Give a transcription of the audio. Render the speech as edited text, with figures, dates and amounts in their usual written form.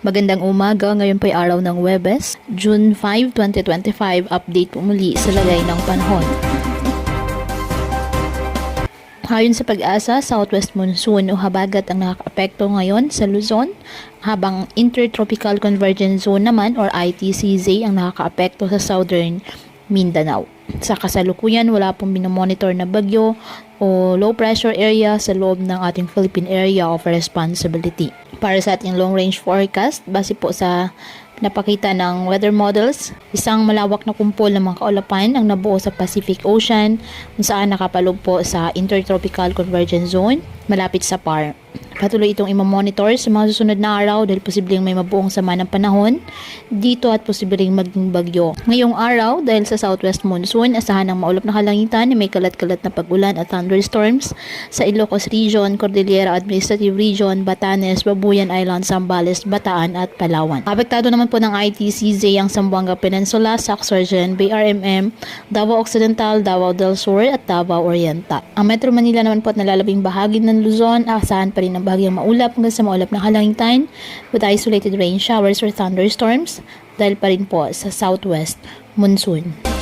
Magandang umaga, ngayon po ay araw ng Huwebes, June 5, 2025, update po muli sa lagay ng panahon. Ayon sa pag-asa, southwest monsoon o habagat ang nakakaapekto ngayon sa Luzon, habang intertropical convergence zone naman or ITCZ ang nakakaapekto sa southern Mindanao. Sa kasalukuyan, wala pong binomonitor na bagyo o low pressure area sa loob ng ating Philippine Area of Responsibility. Para sa ating long range forecast, base po sa napakita ng weather models, isang malawak na kumpol ng mga kaulapan ang nabuo sa Pacific Ocean kung saan nakapaloob po sa intertropical convergence zone malapit sa PAR. Patuloy itong imamonitor sa mga susunod na araw dahil posibleng may mabuong sama ng panahon dito at posibleng maging bagyo. Ngayong araw, dahil sa southwest monsoon, asahan ng maulap na kalangitan na may kalat-kalat na pag-ulan at thunderstorms sa Ilocos Region, Cordillera Administrative Region, Batanes, Babuyan Island, Zambales, Bataan at Palawan. Apektado naman po ng ITCZ ang Zamboanga Peninsula, Sac-Surgeon, BRMM, Davao Occidental, Davao del Sur at Davao Oriental. Ang Metro Manila naman po at nalalabing bahagi ng Luzon, asahan pa rin ang bahagyang maulap hanggang sa maulap na kalangitan with isolated rain showers or thunderstorms dahil pa rin po sa southwest monsoon.